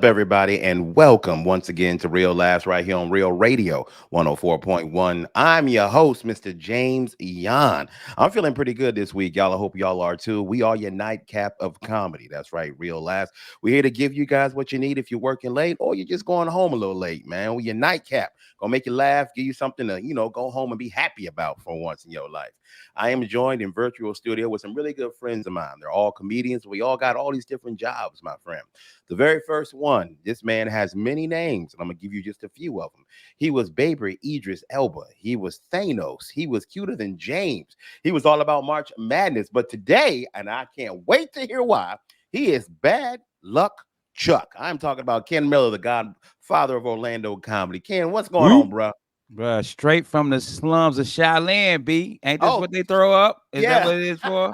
Everybody, and welcome once again to Real Laughs right here on Real Radio 104.1. I'm your host, Mr. James Yan. I'm feeling pretty good this week, y'all. I hope y'all are too. We are your nightcap of comedy. That's right, Real Laughs. We're here to give you guys what you need if you're working late or you're just going home a little late, man. We're your nightcap. Gonna make you laugh, give you something to, go home and be happy about for once in your life. I am joined in virtual studio with some really good friends of mine. They're all comedians. We all got all these different jobs, my friend. The very first one, this man has many names, and I'm gonna give you just a few of them. He was Baby Idris Elba. He was Thanos. He was cuter than James. He was all about March Madness. But today, and I can't wait to hear why, he is Bad Luck Chuck. I'm talking about Ken Miller, the godfather of Orlando comedy. Ken, what's going on, bro? Bruh, straight from the slums of Shaolin, B. Ain't this Oh, what they throw up? Is that yeah. what it is for?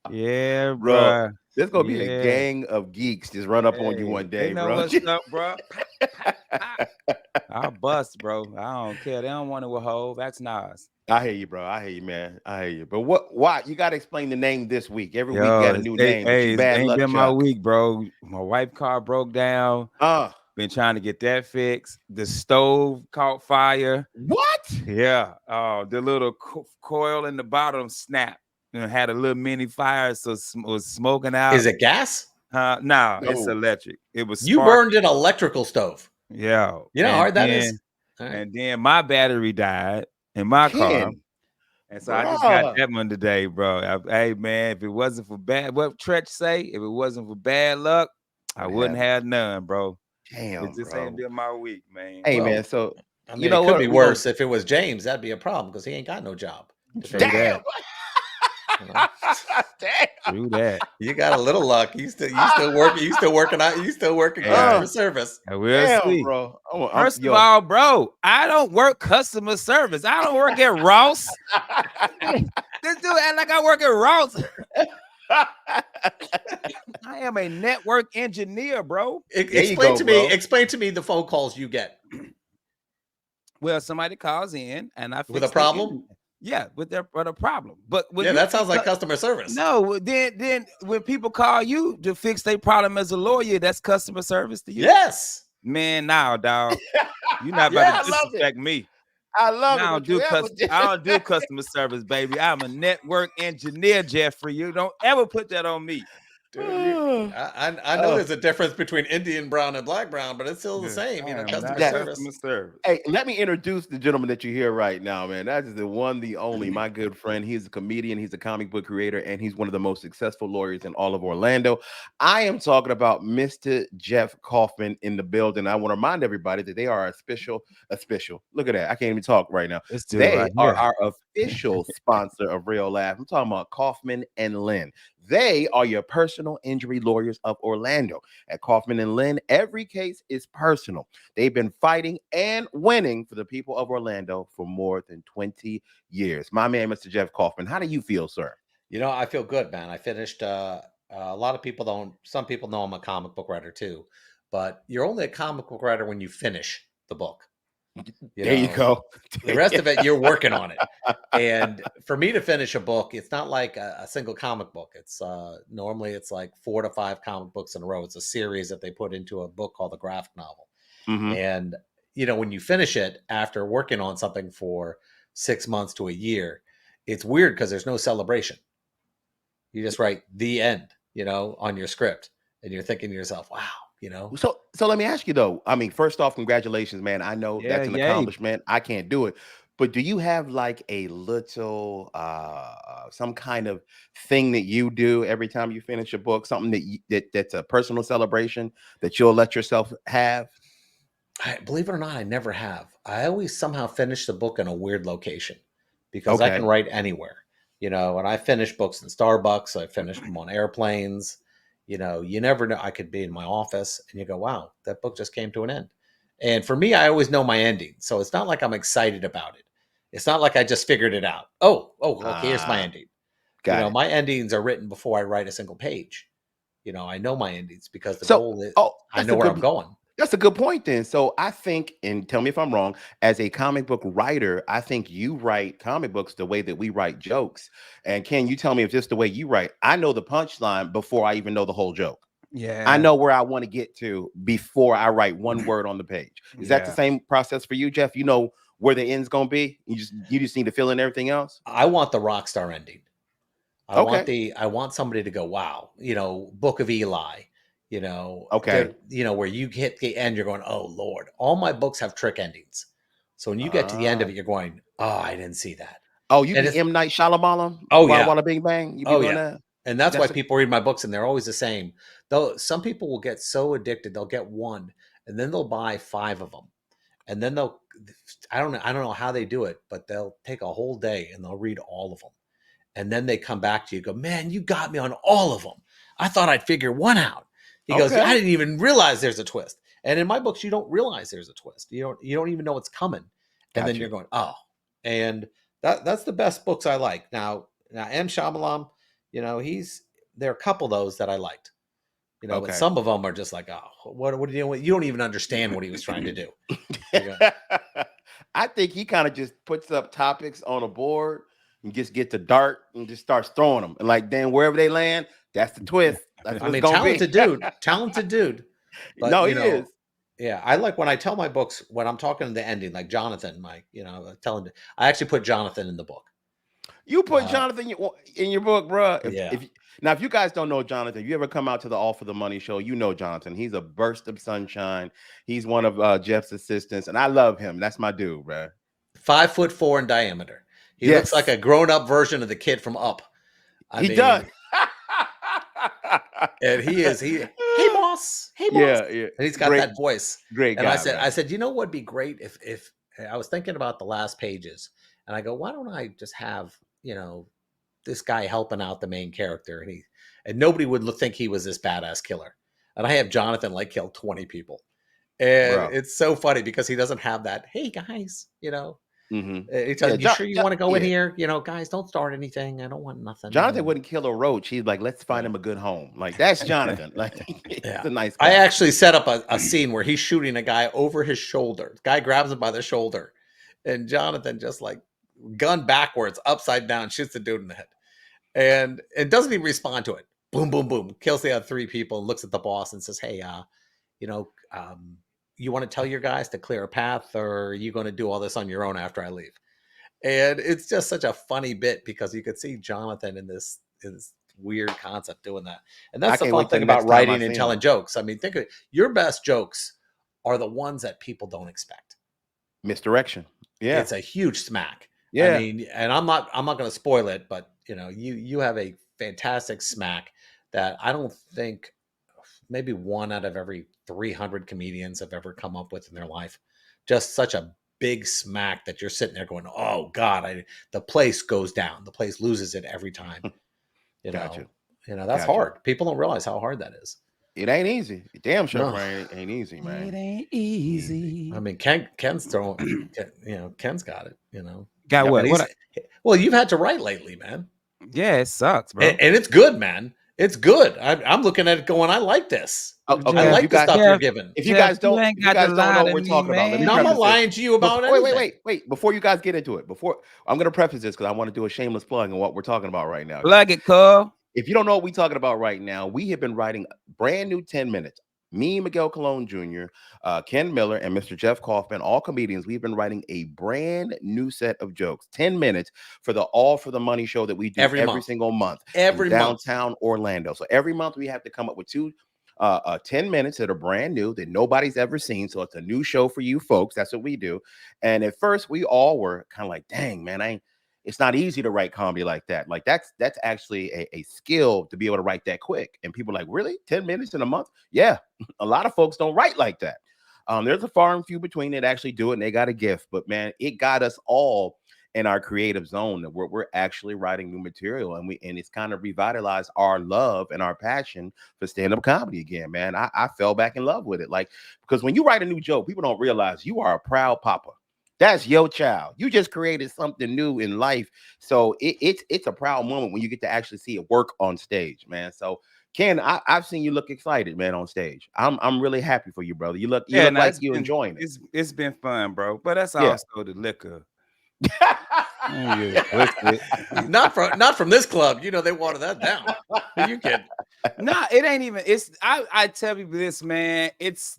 Yeah, Bro, bruh. there's gonna be a Yeah. gang of geeks just run up on you Hey, one they day, know bro. what's up, bruh. Pop, pop, pop. I'll bust, bro. I don't care. They don't want it with Hove. That's Nas. I hear you, bro. I hear you, man. I hear you. But why? You got to explain the name this week. Every week you Yo, got a new name, but you it Bad ain't Luck been my Chuck. week, bro. My wife car broke down. Uh, Been trying to get that fixed. The stove caught fire. what? Yeah. Oh, the little coil in the bottom snapped and had a little mini fire, so was smoking out. Is it gas? No, it's No. electric. It was You spark. burned an electrical stove. Yeah, You know how hard that is? All right. and then my battery died in my car, Ken, and so I just got bruh. that one today, bro. Hey man, if it wasn't for what Tretch say, if it wasn't for bad luck, I What wouldn't happened? have none, bro. It Damn, just ain't bro. been my week, man. Hey, man. Well, So I you mean, know it could what? be We gonna worse if it was James. That'd be a problem because he ain't got no job to True fix it. damn. that. You know, Damn. True that. you got a little luck. You still working. You still working out. You still working Hey, customer service. I will Damn, see. bro. First of Yo. all, bro, I don't work customer service. I don't work at Ross. This dude act like I work at Ross. I am a network engineer, bro. There you go, bro. Explain to me the phone calls you get Well, somebody calls in and I with a fix their problem. internet. Yeah, with a problem. But when Yeah, you that sounds like customer service. no, then when people call you to fix their problem as a lawyer, that's customer service to you. Yes. Man, now, dog, you're not about Yes. to I love it. disrespect me. I love it. I don't Don't you do ever I don't do customer service, baby. I'm a network engineer, Jeffrey. You don't ever put that on me. Dude, I know Oh, there's a difference between Indian brown and black brown, but it's still the Yeah, same, I am customer not that service. customer service. Hey, let me introduce the gentleman that you hear right now, man. That is the one, the only, my good friend. He's a comedian, he's a comic book creator, and he's one of the most successful lawyers in all of Orlando. I am talking about Mr. Jeff Kaufman in the building. I want to remind everybody that they are a special. Look at that. I can't even talk right now. This dude They right are here. our official sponsor of Real Laugh. I'm talking about Kaufman and Lynn. They are your personal injury lawyers of Orlando. At Kaufman and Lynn, every case is personal. They've been fighting and winning for the people of Orlando for more than 20 years. My man, Mr. Jeff Kaufman, how do you feel, sir? I feel good, man. I finished. A lot of people don't. Some people know I'm a comic book writer too, but you're only a comic book writer when you finish the book. You There you know, go. the rest of it, you're working on it. And for me to finish a book, it's not like a single comic book. It's normally it's like 4 to 5 comic books in a row. It's a series that they put into a book called a graphic novel. Mhm. And when you finish it after working on something for 6 months to a year, it's weird because there's no celebration. You just write the end, on your script, and you're thinking to yourself, wow. So let me ask you though. I mean, first off, congratulations, man. I know Yeah, that's an yay. accomplishment. I can't do it. But do you have like a little some kind of thing that you do every time you finish a book, something that's a personal celebration that you'll let yourself have? Believe it or not, I never have. I always somehow finish the book in a weird location because I can Okay. write anywhere. And I finish books in Starbucks. I finish them on airplanes. You never know. I could be in my office and you go, wow, that book just came to an end. And for me, I always know my ending. So it's not like I'm excited about it. It's not like I just figured it out. Oh, okay, here's my Ah, ending. got it. My endings are written before I write a single page. I know my endings because the So, goal is oh, I that's know a where I'm good going. That's a good point then. So I think, and tell me if I'm wrong, as a comic book writer, I think you write comic books the way that we write jokes. And can you tell me if this the way you write? I know the punchline before I even know the whole joke. I Yeah. know where I want to get to before I write one word on the page. Is that the Yeah. same process for you, Jeff? You know where the end's gonna be. You just need to fill in everything else. I want the rock star ending. Okay. I want somebody to go, wow, Book of Eli, Okay. where you hit the end, you're going, oh Lord, all my books have trick endings. So when you get to the end of Ah. it, you're going, oh, I didn't see that. Oh, you And be it's, M Night Shyamalan, oh Walla yeah, Walla Bing Bang. You be oh doing yeah. that. And that's why That's a people read my books and they're always the same. Though some people will get so addicted, they'll get one and then they'll buy five of them. And then I don't know how they do it, but they'll take a whole day and they'll read all of them. And then they come back to you and go, man, you got me on all of them. I thought I'd figure one out. He goes, I okay. didn't even realize there's a twist. And in my books, you don't realize there's a twist. You don't even know it's coming. And then Got you. you're going, oh. And that's the best books I like. Now M. Shyamalan, he's there are a couple of those that I liked. But Okay. some of them are just like, oh, what are you doing? You don't even understand what he was trying to do. You go, I think he kind of just puts up topics on a board and just gets a dart and just starts throwing them. And like then wherever they land, that's the twist. That's I what it's mean, gonna be. talented dude. But No, he is. yeah, I like when I tell my books when I'm talking to the ending, like Jonathan, telling. I actually put Jonathan in the book. You put Uh, Jonathan in your book, bro. yeah, Now, if you guys don't know Jonathan, if you ever come out to the All for the Money show, you know Jonathan. He's a burst of sunshine. He's one of Jeff's assistants, and I love him. That's my dude, bro. 5'4" in diameter. He looks like Yes, a grown up version of the kid from Up. I he does. mean, and hey boss, hey boss, Yeah, yeah. and he's got Great, that voice. great And I guy, said, I man. said, what'd be great if I was thinking about the last pages, and I go, why don't I just have this guy helping out the main character, and nobody would think he was this badass killer, and I have Jonathan like kill 20 people, and Bro. it's so funny because he doesn't have that. Hey guys, Mm-hmm. he tells Yeah, you sure you want to go in yeah. here, guys, don't start anything. I don't want nothing. Jonathan wouldn't kill a roach. He's like, let's find Yeah. him a good home. Like that's Jonathan. Like he's Yeah. a nice I guy. actually set up a scene where he's shooting a guy over his shoulder. The guy grabs him by the shoulder, and Jonathan just like gun backwards, upside down, shoots the dude in the head. And it doesn't even respond to it. Boom, boom, boom. Kills the other three people and looks at the boss and says, hey, you know, you want to tell your guys to clear a path, or are you going to do all this on your own after I leave? And it's just such a funny bit because you could see Jonathan in this weird concept doing that. And I that's the can't fun wait till thing the about next time I writing and see him. telling jokes. I mean, think of it. Your best jokes are the ones that people don't expect. Misdirection. Yeah. It's a huge smack. I Yeah. mean, and I'm not going to spoil it, but you have a fantastic smack that I don't think maybe one out of every 300 comedians have ever come up with in their life. Just such a big smack that you're sitting there going, "Oh God!" The place goes down. The place loses it every time. You Got know, you. that's Got you. hard. People don't realize how hard that is. It ain't easy. Damn sure, No, Brian. Ain't easy, It man. ain't Easy. I easy. mean Ken's throwing. Ken's got it. Got Yep. what? And What? well, you've had to write lately, man. Yeah, it sucks, And, bro. and it's good, man. It's good. I'm looking at it going, I like this. I Okay. Jeff, like the stuff you're giving. Jeff, you ain't If you got to guys don't know lie what to we're me, talking about, let me No, I'm not preface man. this. lying to you about anything. Wait. Before you guys get into it, before I'm gonna preface this because I want to do a shameless plug on what we're talking about right now, guys. Plug it, cuz. If you don't know what we're talking about right now, we have been writing brand new 10 minutes. Me, Miguel Colon Jr., Ken Miller, and Mr. Jeff Kaufman, all comedians, we've been writing a brand new set of jokes, 10 minutes for the All for the Money show that we do Every every month. single month in Every month. downtown Orlando. So every month we have to come up with 10 minutes that are brand new that nobody's ever seen. So it's a new show for you folks. That's what we do. And at first we all were kind of like, dang, man, it's not easy to write comedy like that. Like that's actually a skill to be able to write that quick. And people are like, really? 10 minutes in a month? Yeah. A lot of folks don't write like that. There's a far and few between that actually do it and they got a gift. But man, it got us all in our creative zone that we're actually writing new material and it's kind of revitalized our love and our passion for stand-up comedy again, man. I fell back in love with it. Like, because when you write a new joke, people don't realize you are a proud papa. That's your child. You just created something new in life. So it's a proud moment when you get to actually see it work on stage, man. So Ken, I've seen you look excited, man, on stage. I'm really happy for you, brother. You Yeah, look no, like you enjoying it. it's been fun, bro. But that's Yeah. also the liquor. You twisted. Not from this club. You know they water that down. Are you kidding? Nah, it ain't even. It's I tell people this, man. It's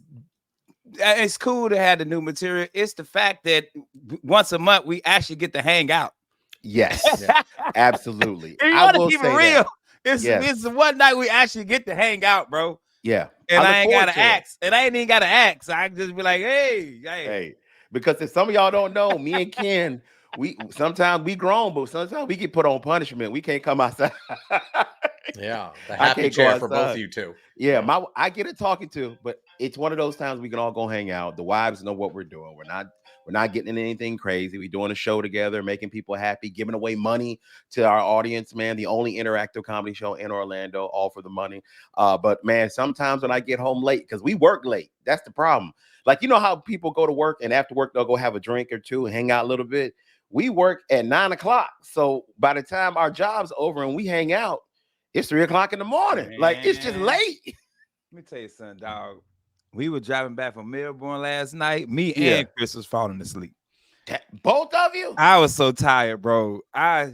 cool to have the new material. It's the fact that once a month we actually get to hang out. Yes, Yeah. absolutely. If you I want to will keep it say real, that. it's Yes. it's the one night we actually get to hang out, bro. Yeah. And I I look ain't forward gotta to it. ask. And I ain't even gotta ask. I can just be like, hey. Hey, because if some of y'all don't know, me and Ken, we sometimes we grown, but sometimes we get put on punishment. We can't come outside. Yeah. The I happy can't go chair for both of outside. you two. Yeah, I get a talking to, but it's one of those times we can all go hang out. The wives know what we're doing. We're not getting into anything crazy. We're doing a show together, making people happy, giving away money to our audience, man. The only interactive comedy show in Orlando, all for the money. But man, sometimes when I get home late, because we work late, that's the problem. Like, you know how people go to work and after work they'll go have a drink or two and hang out a little bit. We work at 9 o'clock. So by the time our job's over and we hang out, it's 3 o'clock in the morning. Like, it's just Man, late. let me tell you something, dog. We were driving back from Melbourne last night. Me Yeah. and Chris was falling asleep. Both of you? I was so tired, bro. I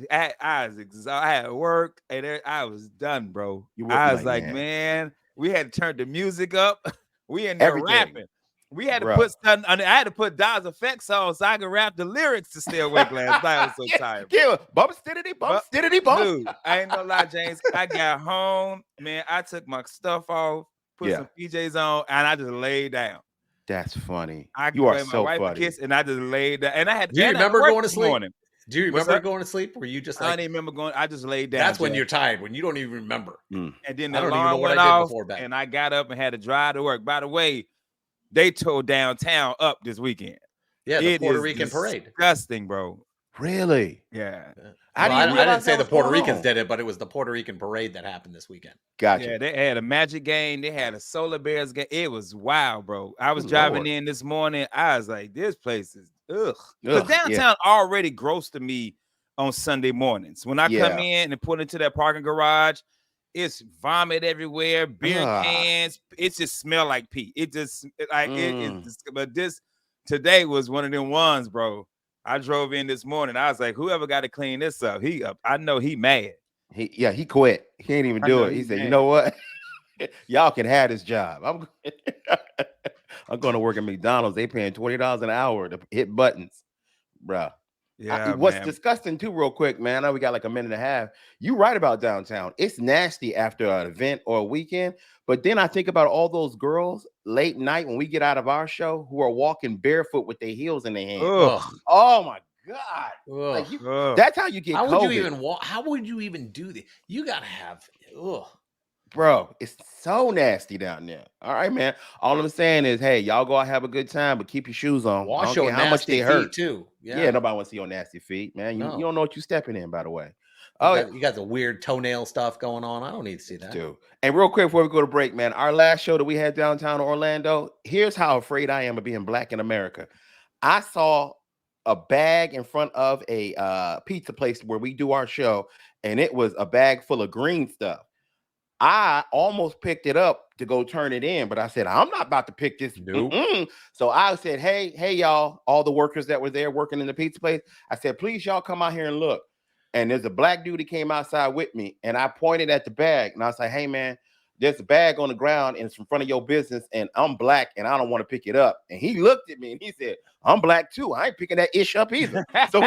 was exhausted. I had work and I was done, bro. You were I was like, like, man, man, we had to turn the music up. We in there everything, rapping. We had to bro. put something. I had to put Dodge effects on so I could rap the lyrics to stay awake last night. I was so tired, bro. Yeah, bump, stidity, bump, But stidity, bump. dude, I ain't gonna lie, James. I got home, man. I took my stuff off, put Yeah, some PJs on, and I just laid down. that's funny. I You are gave my so wife a funny. kiss, and I just laid down. And I had Do you and I had remember work going to this sleep? morning. Do you What's remember up? going to sleep? Were you just I like, didn't remember going. I just laid down. that's when Jack. you're tired, when you don't even remember. Mm. And then I the don't even know alarm what went I did off, before bed. and I got up and had to drive to work. By the way, they tore downtown up this weekend. Yeah, the It Puerto is Rican parade. disgusting, bro. Really? Yeah, Yeah. I Well, didn't I realize didn't say that the was Puerto going Ricans on. did it, but it was the Puerto Rican parade that happened this weekend. Gotcha. yeah. They had a Magic game. They had a Solar Bears game. It was wild, bro. I was Good driving Lord. in this morning. I was like, this place is ugh. Because Ugh, yeah, downtown already gross to me on Sunday mornings. When I come yeah. in and pull into that parking garage, it's vomit everywhere, beer Ah, cans. It just smell like pee. It is. mm. But this today was one of them ones, bro. I drove in this morning. I was like, whoever got to clean this up, he up. I know he mad. He quit. He ain't even I do know it. He he said, you mad. know what? Y'all can have this job. I'm going to work at McDonald's. They paying $20 an hour to hit buttons, bruh. Yeah, What's man. disgusting too, real quick, man. I know we got like a minute and a half. You right about downtown. It's nasty after an event or a weekend. But then I think about all those girls late night when we get out of our show who are walking barefoot with their heels in their hand. Ugh. Ugh. Oh my God. Ugh. Like you, Ugh. that's how you get How COVID. would you even walk? How would you even do this? You gotta have. Ugh. Bro, it's so nasty down there. All right, man. All I'm saying is, hey, y'all go out have a good time, but keep your shoes on. I Wash don't your care how much nasty they feet hurt. too. Yeah, Yeah. nobody wants to see your nasty feet, man. You No. don't know what you're stepping in, by the way. You Oh, got, you got the weird toenail stuff going on. I don't need to see that. dude. And real quick before we go to break, man, our last show that we had downtown Orlando, here's how afraid I am of being black in America. I saw a bag in front of a pizza place where we do our show, and it was a bag full of green stuff. I almost picked it up to go turn it in, but I said, I'm not about to pick this. Nope. So I said, hey, y'all, all the workers that were there working in the pizza place, I said, please, y'all come out here and look. And there's a black dude that came outside with me, and I pointed at the bag, and I was like, hey, man, there's a bag on the ground, and it's in front of your business, and I'm black, and I don't want to pick it up. And he looked at me, and he said, I'm black, too. I ain't picking that ish up either. So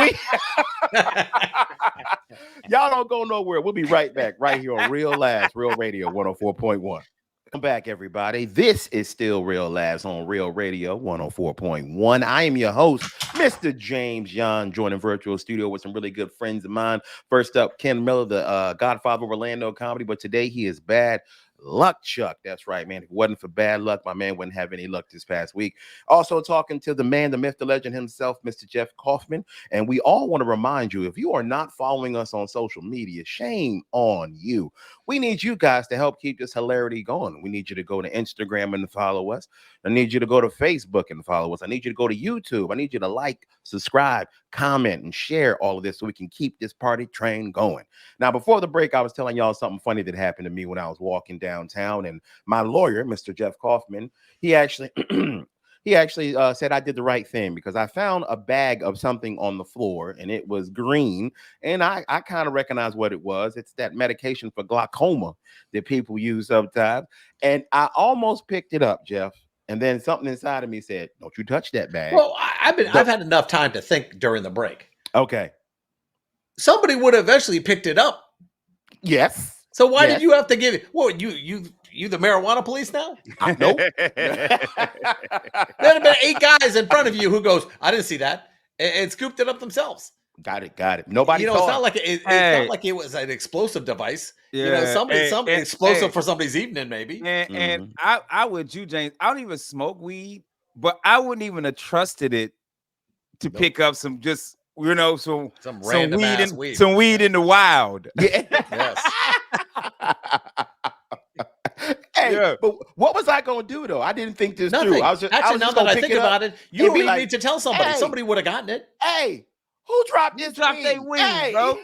y'all don't go nowhere. We'll be right back right here on Real Labs, Real Radio 104.1. Welcome back, everybody. This is still Real Labs on Real Radio 104.1. I am your host, Mr. James Young, joining virtual studio with some really good friends of mine. First up, Ken Miller, the Godfather of Orlando comedy, but today he is bad luck Chuck. That's right, man. If it wasn't for bad luck, my man wouldn't have any luck this past week. Also talking to the man, the myth, the legend himself, Mr. Jeff Kaufman. And we all want to remind you, if you are not following us on social media, shame on you. We need you guys to help keep this hilarity going. We need you to go to Instagram and follow us. I need you to go to Facebook and follow us. I need you to go to YouTube. I need you to like, subscribe, comment, and share all of this so we can keep this party train going. Now, before the break, I was telling y'all something funny that happened to me when I was walking downtown, and my lawyer, Mr. Jeff Kaufman, he actually he actually said I did the right thing because I found a bag of something on the floor and it was green, and I kind of recognized what it was. It's that medication for glaucoma that people use sometimes, and I almost picked it up, Jeff. And then something inside of me said, "Don't you touch that bag." Well, I've had enough time to think during the break. Okay. Somebody would have eventually picked it up. Yes. So why Yes. did you have to give it? What, you the marijuana police now? Nope. There have been 8 guys in front of you who goes, I didn't see that, and scooped it up themselves. Got it. Nobody You know, it's saw not it. like it's not like it was an explosive device. You know, Yeah, something explosive for somebody's evening, maybe. And I would you, James. I don't even smoke weed, but I wouldn't even have trusted it to pick up some just some random ass weed weed. some weed in the wild. Yeah. Yes. Hey, Yeah. but what was I gonna do though? I didn't think this Nothing. through. I was just Actually, now that gonna I pick think it up about it, you and don't be even like, need to tell somebody. hey. Somebody would have gotten it. Hey, who dropped this? Drop they weed, Hey. bro.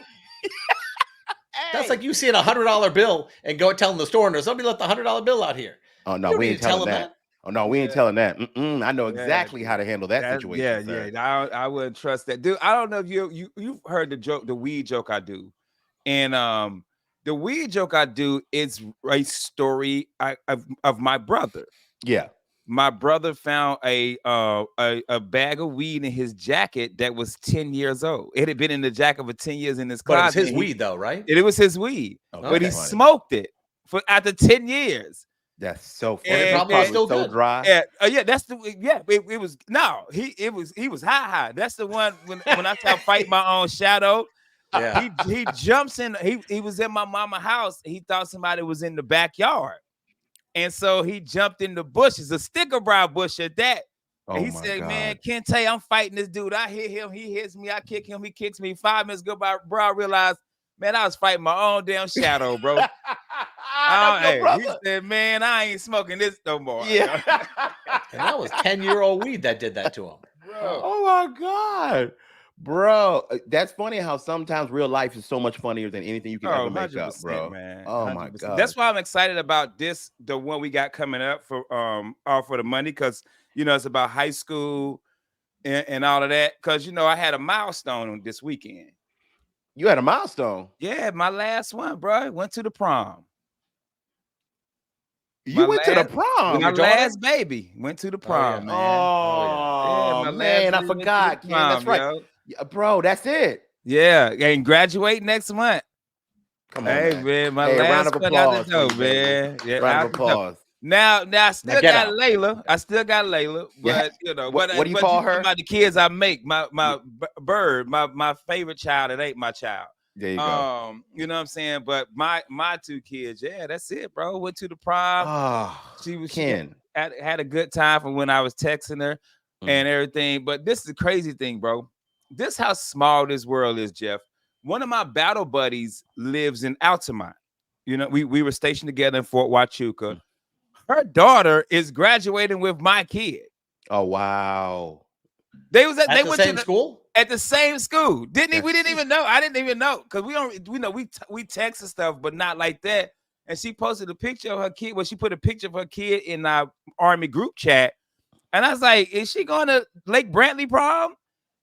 That's like you seeing $100 bill and go telling the store owner, somebody left the $100 bill out here. Oh You no, don't we need ain't to tell telling them that. Oh no, we ain't telling that. I know exactly how to handle that situation. Sir. I wouldn't trust that, dude. I don't know if you've heard the joke, the weed joke I do, and the weed joke I do is a story of my brother. Yeah. My brother found a bag of weed in his jacket that was 10 years old. It had been in the jacket for 10 years in his But it was closet. his weed, though, right? It was his weed, Okay, but he funny. smoked it for after 10 years. That's so funny. And it It's probably was still so good. dry. That's it was no, he was high. That's the one when I start fighting my own shadow. Yeah. He jumps in. He was in my mama's house. He thought somebody was in the backyard. And so he jumped in the bushes, a sticker brow bush at that. Oh And he my said, God. "Man, Kente, I'm fighting this dude. I hit him, he hits me, I kick him, he kicks me. 5 minutes go by, bro. I realized, man, I was fighting my own damn shadow, bro." That's your He brother. said, "Man, I ain't smoking this no more." Yeah. And that was 10-year-old weed that did that to him. Bro. Oh my God. Bro, that's funny how sometimes real life is so much funnier than anything you can ever make up, 100%, bro. man. Oh my 100%. God. That's why I'm excited about this, the one we got coming up for All for the Money, because it's about high school and all of that. Because I had a milestone this weekend. You had a milestone. Yeah, my last one, bro. Went to the prom. You went to the prom. My your daughter? last baby went to the prom, man. Oh, my man, last I baby went to forgot, the Ken. That's prom, right. yo. Yeah, bro, that's it. Yeah, and graduate next month. Come on, Hey, man. my Hey, a round last of one out the applause, door, please, baby. man. Yeah, Round out of the door. applause. Now I still get got out. Layla. I still got Layla, Yeah. but What do you call her? About the kids I make, my bird, my favorite child. It ain't my child. There you go. You know what I'm saying? But my 2 kids, yeah, that's it, bro. Went to the prom. Oh, She Ken. had a good time from when I was texting her and everything. But this is the crazy thing, bro. This how small this world is, Jeff. One of my battle buddies lives in Altamont. We were stationed together in Fort Huachuca. Her daughter is graduating with my kid. Oh, wow. They At went the same to school? at the same school. We That's- didn't even know. I didn't even know because we text and stuff, but not like that. And she posted a picture of her kid. Well, she put a picture of her kid in our Army group chat, and I was like, "Is she going to Lake Brantley prom?"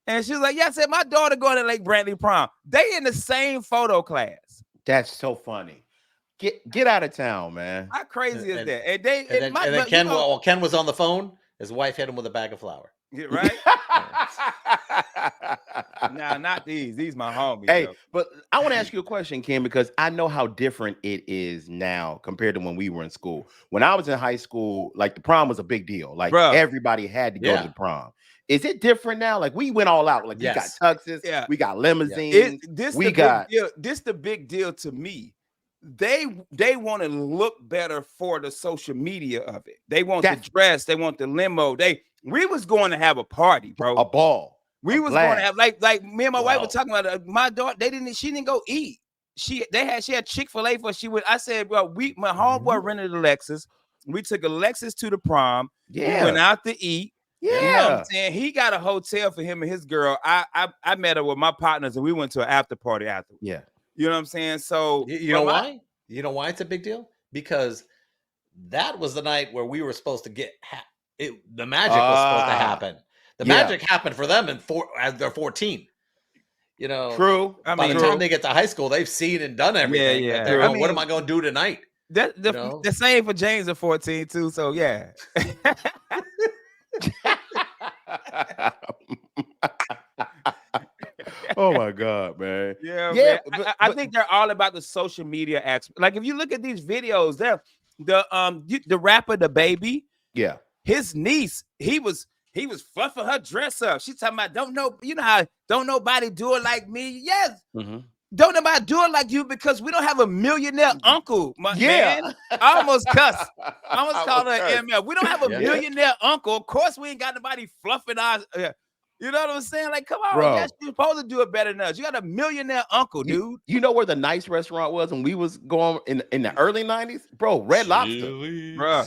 And she was like, "Yeah." I said, "My daughter going to Lake Brantley prom." They in the same photo class. That's so funny. Get out of town, man. How crazy is And- that? And then Ken, while Ken was on the phone, his wife hit him with a bag of flour. right? Nah, not these. These my homies. Hey, though. but I want to ask you a question, Ken, because I know how different it is now compared to when we were in school. When I was in high school, like the prom was a big deal. Like Bruh. everybody had to go to the prom. Is it different now? Like we went all out. Like we got Yes. tuxes, Yeah. we got limousines. This we the got- big deal. This the big deal to me. They want to look better for the social media of it. They want the dress. They want the limo. We was going to have a party, bro. A ball. We a was blast. going to have like me and my wife Wow. were talking about my daughter. She didn't go eat. She had Chick-fil-A for she would. I said, well, my homeboy rented a Lexus. We took a Lexus to the prom. Yeah. We went out to eat. Yeah. You know what I'm saying? He got a hotel for him and his girl. I met her with my partners and we went to an after party afterwards. Yeah. You know what I'm saying? So You know why? You know why it's a big deal? Because that was the night where we were supposed to get the magic was supposed to happen. The magic happened for them as they're 14. You know, True. by the time they get to high school, they've seen and done everything. Yeah. And they're going, what am I going to do tonight? The same for James at 14 too. So yeah. Oh my God, man. Yeah. I think they're all about the social media aspect. Like if you look at these videos, the rapper, the baby, yeah, his niece, he was fluffing her dress up. She's talking about don't nobody do it like me. Yes. Mm-hmm. Don't nobody do it like you because we don't have a millionaire uncle, man. I almost cussed. I almost called her ML. We don't have a millionaire uncle. Of course, we ain't got nobody fluffing our. You know what I'm saying? Like, come on, bro. You're supposed to do it better than us. You got a millionaire uncle, dude. You know where the nice restaurant was when we was going in the early 90s? Bro, Red Lobster. Bro.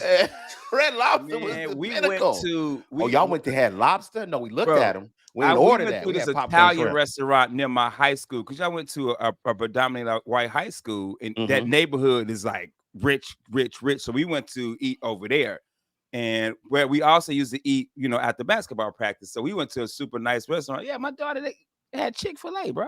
Red Lobster was the pinnacle. Y'all went to had lobster? No, we looked at them. We didn't order that. We had this Italian restaurant near my high school because I went to a predominantly white high school, and that neighborhood is like rich. So we went to eat over there. And where we also used to eat, after basketball practice. So we went to a super nice restaurant. Yeah, my daughter, they had Chick-fil-A, bro.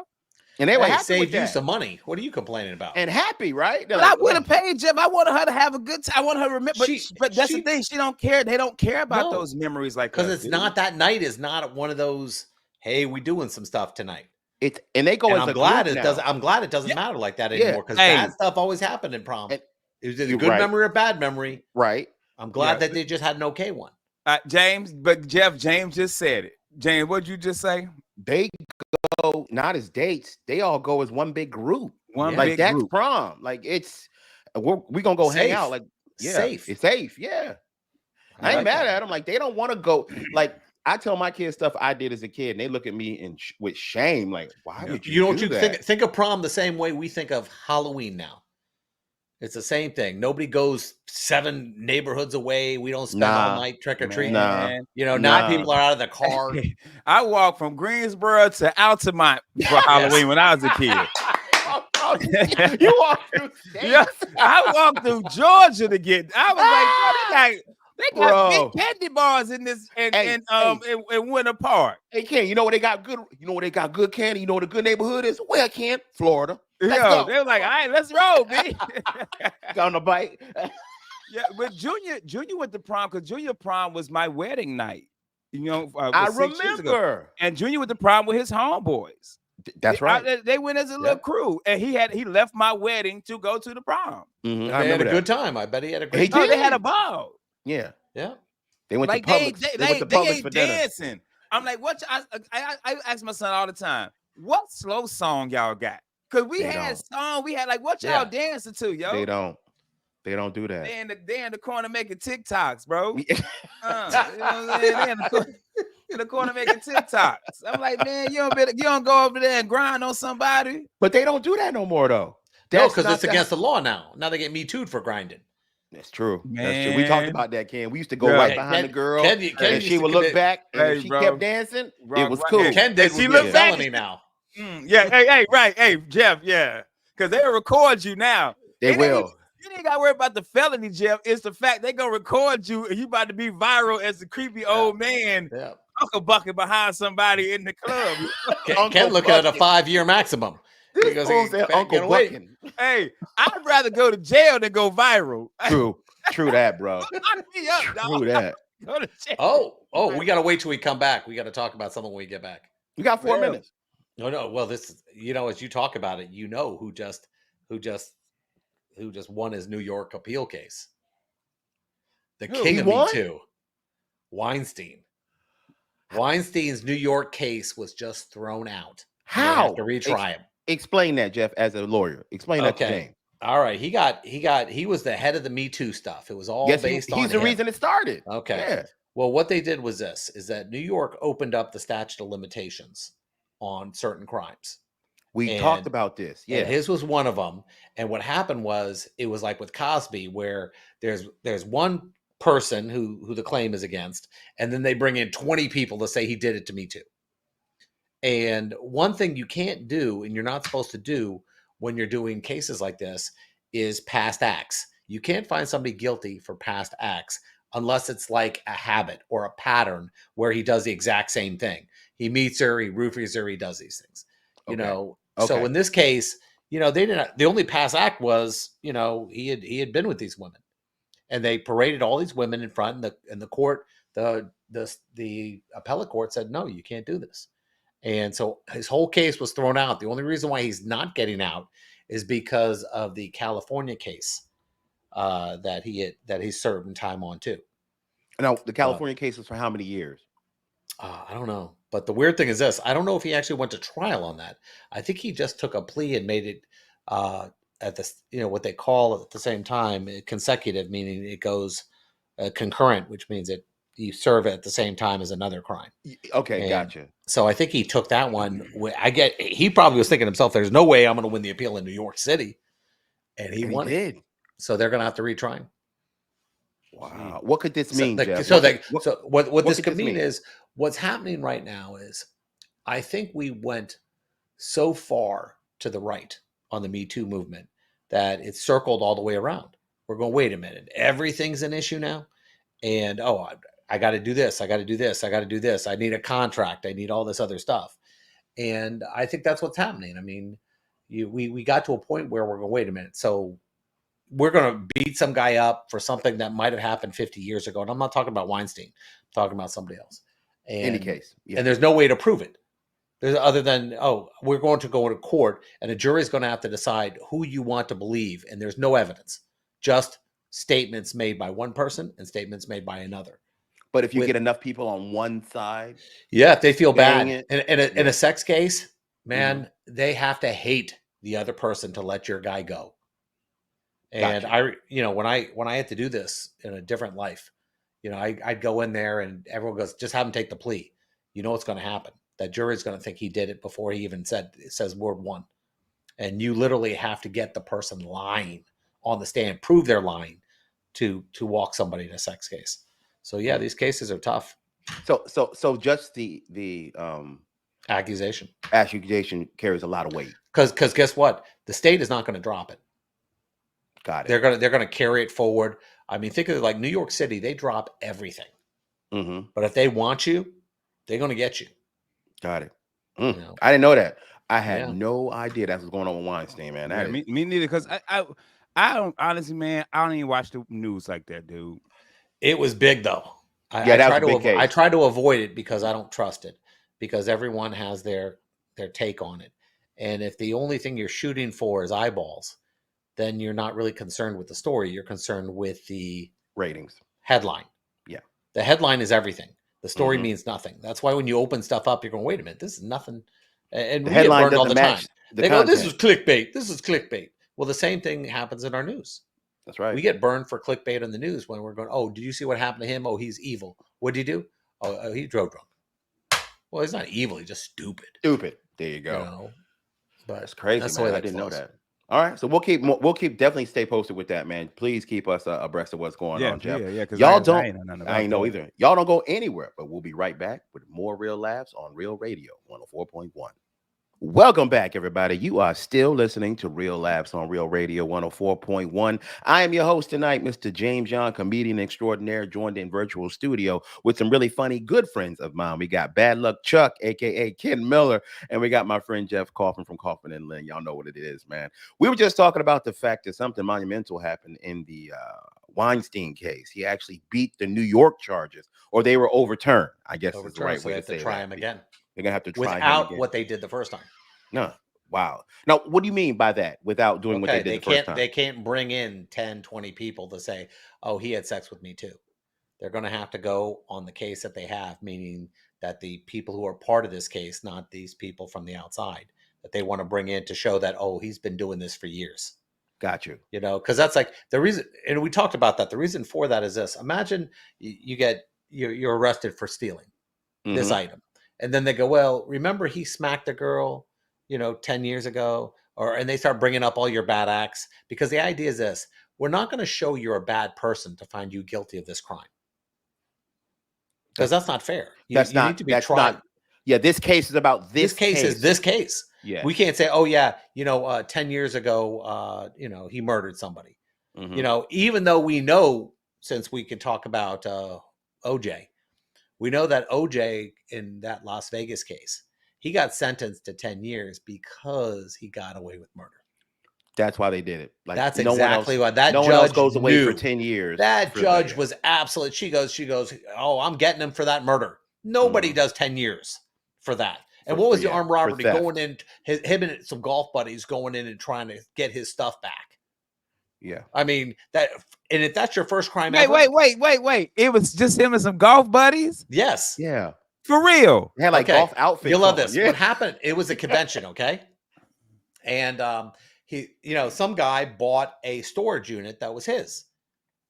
And they were happy saved you some money. What are you complaining about? And happy, right? But like, I would have paid Jeff. I wanted her to have a good time. I want her to remember. But that's the thing. She don't care. They don't care about those memories like that. Because it's not that night is not one of those, hey, we doing some stuff tonight. And they go. I'm glad it doesn't. I'm glad it doesn't matter like that anymore. Because bad stuff always happened in prom. It was either good memory or bad memory. Right. I'm glad that they just had an okay one. James just said it. James, what'd you just say? They go not as dates. They all go as one big group. That's group. Prom. Like we're gonna go hang out. Like safe. It's safe. Yeah. I ain't mad at them. Like they don't want to go. Like I tell my kids stuff I did as a kid, and they look at me with shame. Like, why would you do that? Think of prom the same way we think of Halloween now. It's the same thing. Nobody goes 7 neighborhoods away. We don't spend all night trick or treating. Now people are out of the car. I walked from Greensboro to Altamont for Halloween when I was a kid. You walked through states. I walked through Georgia to get. I was like, they got big candy bars in this in Winter Park. Hey Ken, you know what they got good? You know what they got good candy? You know what a good neighborhood is? Where Ken? Florida. They were like, all right, let's roll, B. On the bike. Yeah, but Junior went to prom because Junior prom was my wedding night. I remember. And Junior went to prom with his homeboys. That's right. They went as a little crew, and he left my wedding to go to the prom. Mm-hmm. They had a good time. I bet he had a great time. They had a ball. Yeah. Yeah. They went to Publix. They ain't dancing. I'm like, what? I ask my son all the time, what slow song y'all got? Because we had like, what y'all dancing to, yo? They don't do that. They in the corner making TikToks, bro. You know what I'm saying? They in the corner making TikToks. I'm like, man, you don't go over there and grind on somebody. But they don't do that no more, though. No, because it's against the law now. Now they get Me Too'd for grinding. That's true. Man. That's true. We talked about that, Ken. We used to go right behind the girl, and she would look back, and if she kept dancing, it was cool. Ken did. She looked felony now. Yeah. Hey, right. Hey, Jeff. Yeah, because they'll record you now. They will. You ain't got to worry about the felony, Jeff. It's the fact they gonna record you, and you about to be viral as the creepy old man, Uncle Bucket behind somebody in the club. Ken looking at a 5-year maximum. This fool said Uncle Bucket. Hey, I'd rather go to jail than go viral. True that, bro. True that. Go to jail. Oh, we gotta wait till we come back. We gotta talk about something when we get back. We got 4 minutes. No. Well, this is, as you talk about it, who just won his New York appeal case. The king of Me Too, Weinstein. Weinstein's New York case was just thrown out. How? To retry him. Explain that, Jeff, as a lawyer. Explain that to James. All right. He was the head of the Me Too stuff. It was all based on he's the reason it started. Okay. Yeah. Well, what they did was is that New York opened up the statute of limitations on certain crimes. We talked about this. Yeah. And his was one of them. And what happened was, it was like with Cosby, where there's one person who the claim is against, and then they bring in 20 people to say he did it to Me Too. And one thing you can't do, and you're not supposed to do when you're doing cases like this, is past acts. You can't find somebody guilty for past acts unless it's like a habit or a pattern where he does the exact same thing. He meets her, he roofies her, he does these things. Okay. So Okay. in this case, they didn't. The only past act was, he had been with these women, and they paraded all these women in front. And the court, the appellate court said, no, you can't do this. And so his whole case was thrown out. The only reason why he's not getting out is because of the California case that he's serving time on too. Now, the But California case is for how many years? I don't know. But the weird thing is this: I don't know if he actually went to trial on that. I think he just took a plea and made it at this, what they call at the same time consecutive, meaning it goes concurrent, which means that you serve it at the same time as another crime. Okay, And gotcha. so I think he took that one. He probably was thinking to himself, "There's no way I'm going to win the appeal in New York City," and he And he won it. did. So they're going to have to retry him. Wow. What could this So, mean, like, Jeff? so, What could- like, so what this could could this mean mean? is what's happening right now is I think we went so far to the right on the Me Too movement that it's circled all the way around. We're going, wait a minute, everything's an issue now, and I got to do this, I got to do this, I got to do this, I need a contract, I need all this other stuff, and I think that's what's happening. I mean, we got to a point where we're going, wait a minute, so we're going to beat some guy up for something that might have happened 50 years ago. And I'm not talking about Weinstein. I'm talking about somebody else. Any case. Yeah. And there's no way to prove it. There's other than, we're going to go to court and a jury's going to have to decide who you want to believe. And there's no evidence, just statements made by one person and statements made by another. But if you get enough people on one side, yeah, if they feel bad it. in a sex case, man, they have to hate the other person to let your guy go. And Gotcha. when I had to do this in a different life, I'd go in there and everyone goes, just have him take the plea. You know what's going to happen. That jury's going to think he did it before he even says word one. And you literally have to get the person lying on the stand, prove they're lying to walk somebody in a sex case. So yeah, these cases are tough. So just the accusation carries a lot of weight. Because guess what? The state is not going to drop it. Got it. They're gonna carry it forward. I mean, think of it like New York City. They drop everything, but if they want you, they're gonna get you. Got it. I didn't know that. I had no idea that's what's going on with Weinstein, man. Yeah, me neither. Because I don't honestly, man. I don't even watch the news like that, dude. It was big though. I try to avoid it because I don't trust it, because everyone has their take on it, and if the only thing you're shooting for is eyeballs, then you're not really concerned with the story. You're concerned with the ratings headline. Yeah. The headline is everything. The story means nothing. That's why when you open stuff up, you're going, wait a minute, this is nothing. And the we headline get burned all the time. They go, this is clickbait. This is clickbait. Well, the same thing happens in our news. That's right. We get burned for clickbait in the news when we're going, oh, did you see what happened to him? Oh, he's evil. What did he do? Oh, he drove drunk. Well, he's not evil. He's just stupid. Stupid. There you go. But that's crazy, that's man. I didn't know that. All right, so we'll keep definitely stay posted with that, man. Please keep us abreast of what's going on, Jeff. Yeah, because I ain't know either. Y'all don't go anywhere, but we'll be right back with more Real Laughs on Real Radio 104.1. Welcome back, everybody. You are still listening to Real Laughs on Real Radio 104.1. I am your host tonight, Mr. James Young, comedian extraordinaire, joined in virtual studio with some really funny, good friends of mine. We got Bad Luck Chuck, a.k.a. Ken Miller, and we got my friend Jeff Coffin from Coffin and Lynn. Y'all know what it is, man. We were just talking about the fact that something monumental happened in the Weinstein case. He actually beat the New York charges, or they were overturned, I guess is the right way to say it. Try him again. They're going to have to try without what they did the first time. No. Wow. Now, what do you mean by that? Without doing what they did the first time? They can't bring in 10, 20 people to say, oh, he had sex with me too. They're going to have to go on the case that they have, meaning that the people who are part of this case, not these people from the outside, that they want to bring in to show that, oh, he's been doing this for years. Got you. Because that's like the reason, and we talked about that. The reason for that is this. Imagine you're arrested for stealing this item. And then they go, well, remember he smacked a girl, 10 years ago, and they start bringing up all your bad acts, because the idea is this: we're not going to show you're a bad person to find you guilty of this crime, because that's not fair. You need to be tried. Yeah, this case is about this case. Is this case? Yeah, we can't say, oh yeah, 10 years ago, he murdered somebody. Mhm. You know, even though we know, since we could talk about OJ, we know that OJ in that Las Vegas case, he got sentenced to 10 years because he got away with murder. That's why they did it. Like That's no one else, exactly what that no one else judge goes away for knew. 10 years. That for judge that. was absolute. She goes, oh, I'm getting him for that murder. Nobody does 10 years for that. And what was the armed robbery? Going in, him and some golf buddies going in and trying to get his stuff back. Yeah. I mean, that, and if that's your first crime Wait, ever. wait. It was just him and some golf buddies? Yes. Yeah. For real. They had like golf outfits. You'll love on. this. Yeah. What happened? It was a convention, okay? And he, you know, some guy bought a storage unit that was his.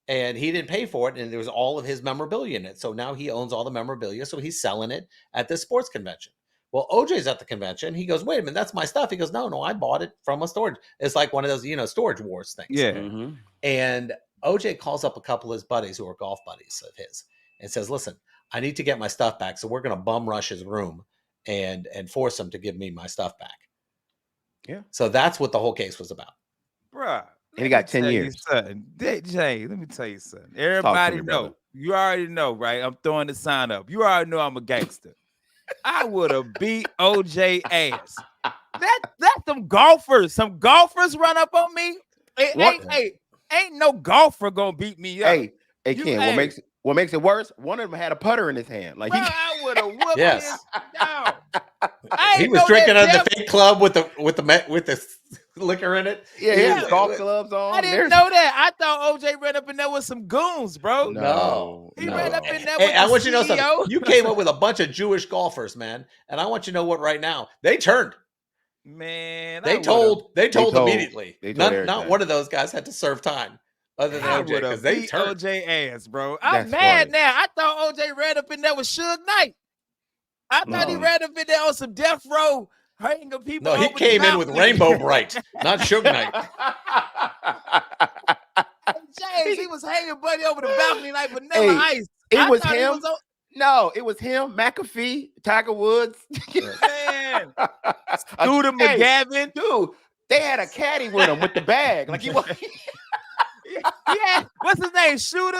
And he didn't pay for it, and there was all of his memorabilia in it. So now he owns all the memorabilia, so he's selling it at this sports convention. Well, OJ's at the convention. He goes, wait a minute, that's my stuff. He goes, no, I bought it from a storage. It's like one of those, you know, storage wars things. Yeah. Mm-hmm. And OJ calls up a couple of his buddies who are golf buddies of his and says, listen, I need to get my stuff back. So we're going to bum rush his room and force him to give me my stuff back. Yeah. So that's what the whole case was about. Bruh. And he got 10 years. Jay, let me tell you something. Everybody know. You already know, right? I'm throwing the sign up. You already know I'm a gangster. I would have beat OJ ass. That's some golfers. Some golfers run up on me. Ain't no golfer gonna beat me up. Hey, Ken, what makes it worse? One of them had a putter in his hand. Like I would have whooped Yes. his down. He was drinking at the fake club with the liquor in it. yeah, he had his golf gloves on. I didn't know that. I thought OJ ran up in there with some goons, bro. No. He ran up in there Hey, with I the want you to know CEO. something. You came up with a bunch of Jewish golfers, man, and I want you to know what right now they turned. Man, They told immediately. They told not one of those guys had to serve time, other than I OJ, would because have they beat turned. OJ ass, bro. I'm That's mad funny. now. I thought OJ ran up in there with Suge Knight. I thought he ran up in there on some death row, hanging people. No, he over came the in with balcony. Rainbow Bright, not Suge Knight. James, he was hanging buddy over the balcony like vanilla ice. It was thought he him. No, it was him, McAfee, Tiger Woods. Man, Scooter McGavin. Dude, they had a caddy with him with the bag. Like he was. Yeah, what's his name? Scooter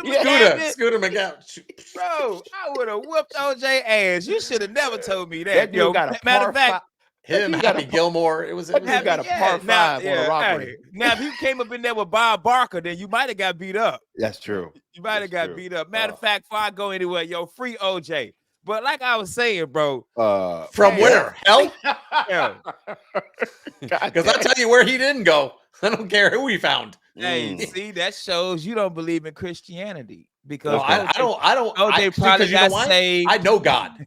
Yeah. McGavin. Scooter McGavin. Bro, I would have whooped OJ ass. You should have never told me that. That dude yo. got a Matter par of fact, five. Him, Happy Gilmore. It was He got a par five on a robbery. Hey, now, if you came up in there with Bob Barker, then you might have got beat up. That's true. You might have got true. beat up. Matter of fact, before I go anywhere, yo, free OJ. But like I was saying, bro. From where? Hell? Yo, Because I'll tell you where he didn't go. I don't care who he found. hey, see, that shows you don't believe in Christianity. Because No, I don't. OJ probably got saved. I know God.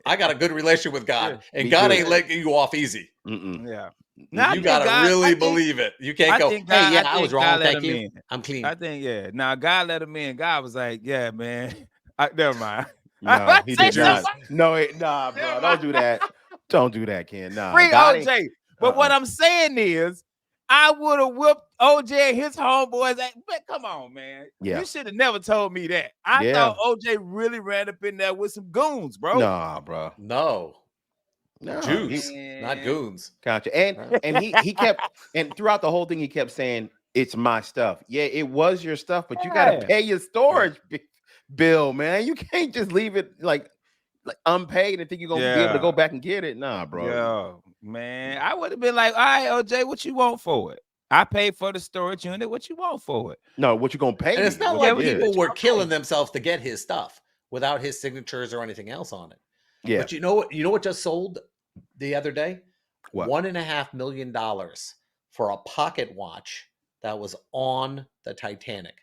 I got a good relationship with God, and Me God too. ain't letting you off easy. Yeah. You gotta really believe it. You can't go, hey, yeah, I was wrong. Thank you. I'm clean. I think, yeah. Now, God let him in. God was like, yeah, man. Never mind. No, he did Say not. something. Nah, bro. Don't do that. Don't do that, Ken. Nah. Free God OJ. But what I'm saying is, I would have whooped OJ and his homeboys. But come on, man. Yeah. You should have never told me that. I thought OJ really ran up in there with some goons, bro. Nah, bro. No. Jews, Man. not goons. Gotcha. And he kept, and throughout the whole thing, he kept saying, "It's my stuff." Yeah, it was your stuff, but you gotta pay your storage bill, man. You can't just leave it like unpaid and think you're gonna be able to go back and get it. Nah, bro. Yo, man, I would have been like, all right, OJ, what you want for it? I paid for the storage unit. What you want for it? No, what you gonna pay? And it's not like people were killing themselves to get his stuff without his signatures or anything else on it. Yeah. But you know what just sold the other day? What? $1.5 million for a pocket watch that was on the Titanic.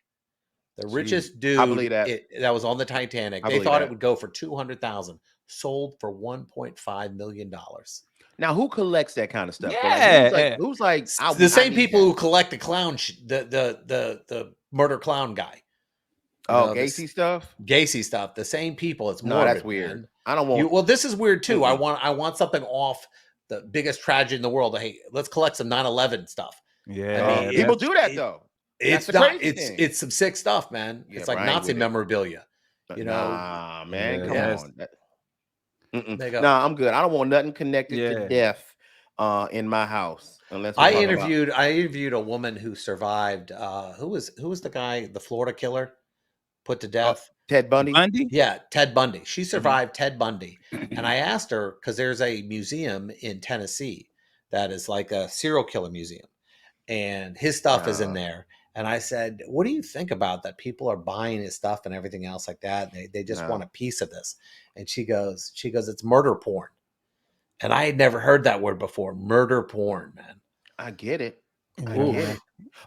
The richest dude I believe that. that was on the Titanic. They thought it would go for $200,000. Sold for $1.5 million. Now, who collects that kind of stuff? Yeah. Who's like the same people who collect the clown, the murder clown guy. Gacy stuff. Gacy stuff. The same people. It's No, that's morbid, weird. man. I don't want. Well, this is weird too. I want something off the biggest tragedy in the world. Hey, let's collect some 9/11 stuff. Yeah, I mean, people do that though. It's That's the not. crazy thing. It's some sick stuff, man. Yeah, it's like but I ain't Nazi with it. memorabilia. You know, Nah, man, Yeah, come yes. on. They go, Nah, I'm good. I don't want nothing connected to death. in my house unless we're I talking about interviewed a woman who survived. Who was the guy, the Florida killer, put to death? Ted Bundy. Bundy? Yeah, Ted Bundy. She Mhm. survived Ted Bundy. And I asked her, because there's a museum in Tennessee that is like a serial killer museum, and his stuff is in Uh, there. And I said, what do you think about that? People are buying his stuff and everything else like that. And they just want no, a piece of this. And she goes, it's murder porn. And I had never heard that word before. Murder porn, man. I get it. I Hey get Oof. man. it.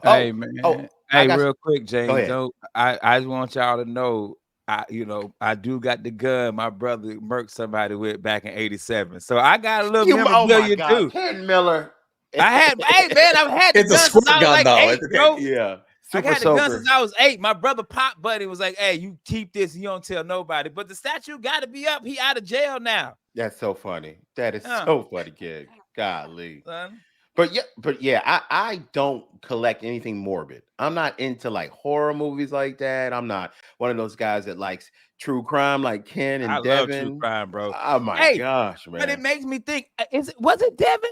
Hey Oh, man. I Hey, got. real quick, Go James. ahead. Don't I just want y'all to know I do got the gun my brother murked somebody with back in 87. So I got a little Oh my memorabilia God, too. Ken Miller. Hey man, I've had the It's a gun since squirt I was gun, like though. 8, bro. Yeah, I super had the gun soaker. since I was 8. My brother Pop Buddy was like, "Hey, you keep this. You don't tell nobody." But the statue got to be up. He out of jail now. That's so funny. That is Huh, so funny, kid. Golly. son. But yeah, I don't collect anything morbid. I'm not into like horror movies like that. I'm not one of those guys that likes true crime like Ken I and love true Devin. crime, bro. Oh my Hey, gosh, but it man. makes me think: was it Devin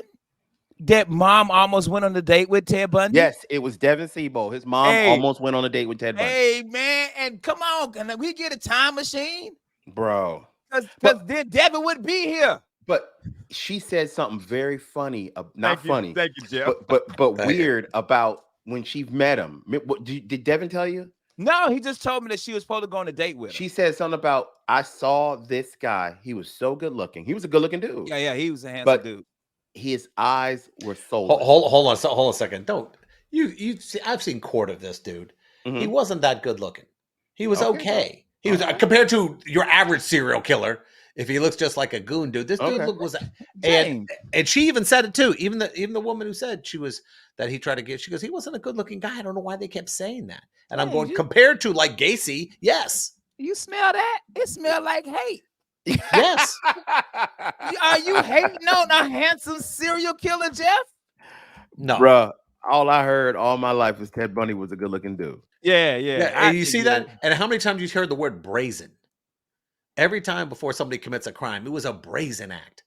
that mom almost went on a date with Ted Bundy? Yes, it was Devin Siebold. His mom Hey, almost went on a date with Ted Bundy, hey, man, and come on, can we get a time machine? bro. Because But then Devin would be here. but she said something very funny, not funny, Thank you, Jeff. but Thank you. weird about when she met him. Did Devin tell you? No, he just told me that she was supposed to go on a date with him. She said something about I saw this guy. He was so good looking. He was a good looking dude, Yeah, he was a handsome but dude. his eyes were Hold, soulless. hold, hold on, hold on a second. Don't you see? I've seen court of this dude. He Hmm. wasn't that good looking. He was Okay, bro. okay. He All was right. compared to your average serial killer. If he looks just like a goon dude, this dude Okay. was, and James, and she even said it too. Even the woman who said she was that he tried to get. She goes, he wasn't a good looking guy. I don't know why they kept saying that. And I'm James, going compared to like Gacy. Yes, you smell that? It smell like hate. yes. Are you hating on a handsome serial killer, Jeff? No. Bruh, all I heard all my life was Ted Bundy was a good looking dude. Yeah. Yeah, I and you think see yeah. that? And how many times you heard the word brazen? Every time before somebody commits a crime, it was a brazen act.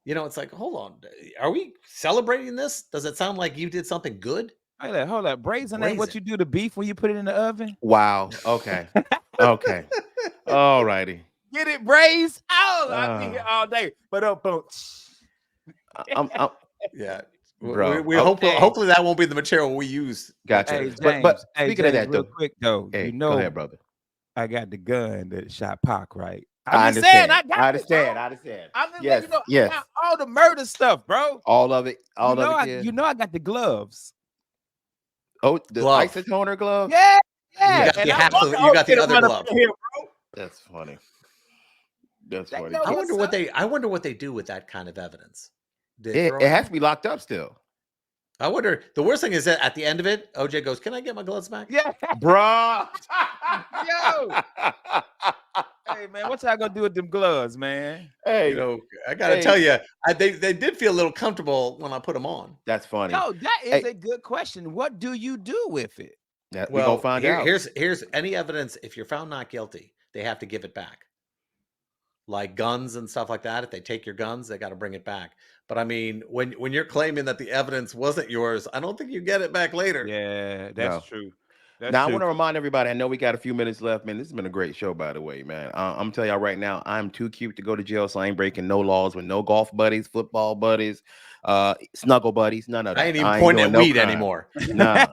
It's like, hold on, are we celebrating this? Does it sound like you did something good? Hold up. Brazen ain't what Brazen. you do to beef when you put it in the oven. Wow. Okay. Okay. All righty. Get it braised? Oh, I'll be here Uh, all day. But boom. I'm Yeah, we, bro. we hope Okay. hopefully that won't be the material we use next Gotcha. Hey Thursday. But James. Hey speaking of James, that real though, quick though. hey, go ahead, brother. I got the gun that shot Pac, right? I'm I just saying understand. I got I it, bro. understand. I understand. I'm just letting Yes. you know I Yes. got all the murder stuff, bro. All of it. All of it, You kid. know I got the gloves. Oh, the Glove. isotoner glove. Yeah, You yeah. Yes. got And the I Yes. half. want Yes. Of, the you got the OJ to other run up glove. in here, bro. That's funny. That's They funny, know I kid. what's wonder what up. they. I wonder what they do with that kind of evidence. Do they It, throw it it has out? to be locked up still, I wonder. The worst thing is that at the end of it, OJ goes, "Can I get my gloves back?" Yeah. bruh. Yo. Hey man, what y'all gonna do with them gloves, man? You Hey, know, I got to tell hey, you, they did feel a little comfortable when I put them on. that's funny. Yo, that is Hey, a good question. What do you do with it? that we gonna Well, find out. here's any evidence. If you're found not guilty, they have to give it back. Like guns and stuff like that. If they take your guns, they got to bring it back. But I mean, when you're claiming that the evidence wasn't yours, I don't think you get it back later. Yeah, that's No. true. That's Now I true. want to remind everybody. I know we got a few minutes left, man. This has been a great show, by the way, man. I'm telling y'all right now, I'm too cute to go to jail, so I ain't breaking no laws with no golf buddies, football buddies, snuggle buddies, none of I that. ain't even I ain't pointing doing at no weed crime. anymore. Nah,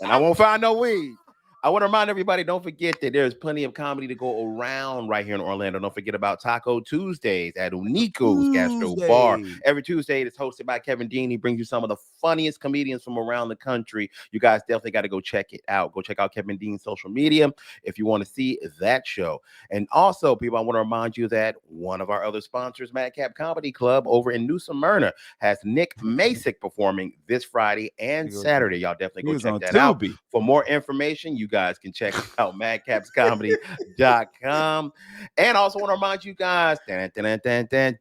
and I won't find no weed. I want to remind everybody, don't forget that there's plenty of comedy to go around right here in Orlando. Don't forget about Taco Tuesdays at Unico's Gastro Bar. Tuesday. Every Tuesday, it's hosted by Kevin Dean. He brings you some of the funniest comedians from around the country. You guys definitely got to go check it out. Go check out Kevin Dean's social media if you want to see that show. And also, people, I want to remind you that one of our other sponsors, Madcap Comedy Club over in New Smyrna, has Nick Masick performing this Friday and Saturday. Y'all definitely He go was check on that out. Tubi. For more information, you guys can check out madcapscomedy.com. And also want to remind you guys,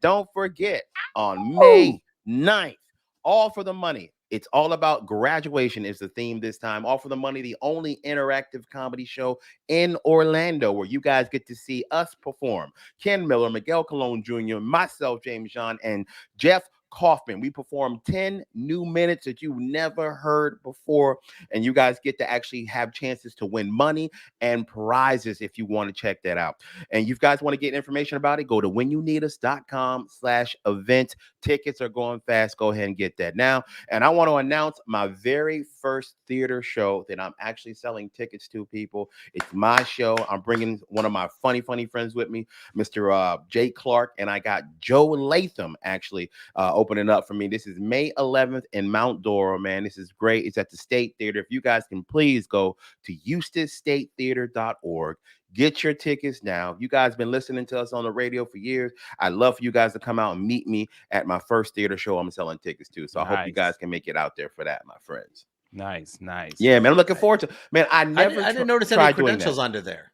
don't forget on May 9th, All for the Money. It's all about graduation is the theme this time. All for the Money, the only interactive comedy show in Orlando where you guys get to see us perform. Ken Miller, Miguel Colon Jr., myself, James John, and Jeff Kaufman. We perform 10 new minutes that you've never heard before, and you guys get to actually have chances to win money and prizes if you want to check that out. And you guys want to get information about it, go to whenyouneedus.com/event. Tickets are going fast. Go ahead and get that now. And I want to announce my very first theater show that I'm actually selling tickets to, people. It's my show. I'm bringing one of my funny friends with me, Mr. Jay Clark, and I got Joe Latham actually opening up for me. This is May 11th in Mount Dora, man. This is great. It's at the State Theater. If you guys can please go to EustisStateTheater.org. Get your tickets now. You guys been listening to us on the radio for years. I'd love for you guys to come out and meet me at my first theater show I'm selling tickets to. So I hope you guys can make it out there for that, my friends. Nice. Yeah, man. I'm looking forward to. Man, I didn't notice any credentials under there.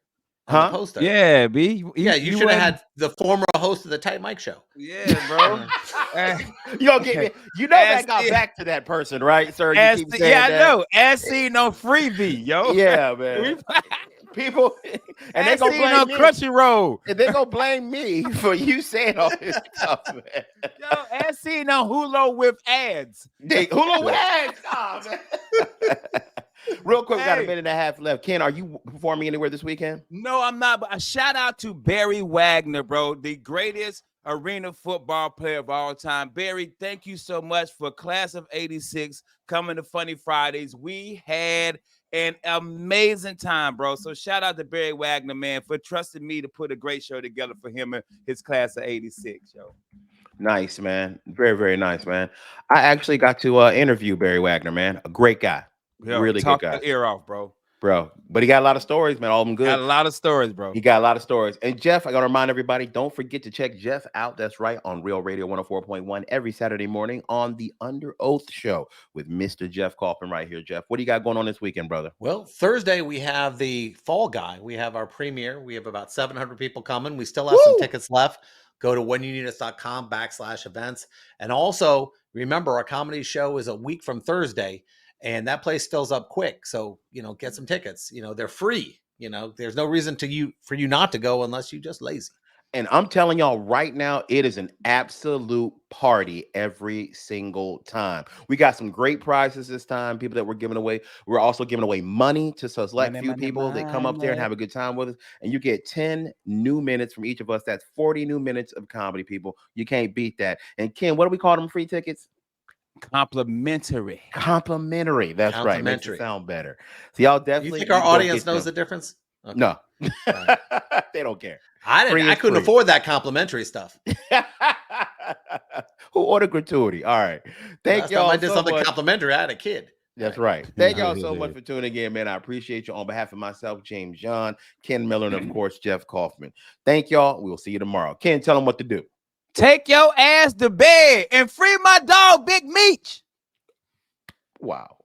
Huh? The poster. Yeah, B. You should have had the former host of the Tight Mike Show. Yeah, bro. You gonna get me? You know that got back to that person, right, sir? You keep saying I that. know. SC no freebie, yo. Yeah, man. People, and they gonna blame me. Crunchyroll. And they gonna blame me for you saying all this stuff, man. Yo, SC no Hulu with ads. Hulu with ads. Oh, man. Real quick, we got a minute and a half left. Ken, are you performing anywhere this weekend? No, I'm not. But a shout out to Barry Wagner, bro, the greatest arena football player of all time. Barry, thank you so much for Class of '86 coming to Funny Fridays. We had an amazing time, bro. So shout out to Barry Wagner, man, for trusting me to put a great show together for him and his Class of '86, yo. Nice, man. Very, very nice, man. I actually got to interview Barry Wagner, man. A great guy. Yo, really good guy. Talk your ear off, bro. But he got a lot of stories, man. All of them good. Got a lot of stories, bro. He got a lot of stories. And Jeff, I got to remind everybody, don't forget to check Jeff out. That's right, on Real Radio 104.1 every Saturday morning on the Under Oath Show with Mr. Jeff Kaufman right here. Jeff, what do you got going on this weekend, brother? Well, Thursday we have the Fall Guy. We have our premiere. We have about 700 people coming. We still have some tickets left. Go to whenyouneedus.com/events. And also, remember, our comedy show is a week from Thursday. And that place fills up quick. So, get some tickets. They're free. There's no reason for you not to go unless you're just lazy. And I'm telling y'all right now, it is an absolute party every single time. We got some great prizes this time, people that we're giving away. We're also giving away money to select few people that come up there and have a good time with us. And you get 10 new minutes from each of us. That's 40 new minutes of comedy, people. You can't beat that. And Ken, what do we call them free tickets? Complimentary. That's right. Makes it sound better. So y'all definitely. You think our audience knows the difference? Okay. No, they don't care. I couldn't afford that complimentary stuff. Who ordered gratuity? All right. Thank y'all. I did something complimentary. I had a kid. That's right. Thank y'all so much for tuning in, man. I appreciate you on behalf of myself, James John, Ken Miller, and of course, Jeff Kaufman. Thank y'all. We will see you tomorrow. Ken, tell them what to do. Take your ass to bed and free my dog, Big Meech. Wow.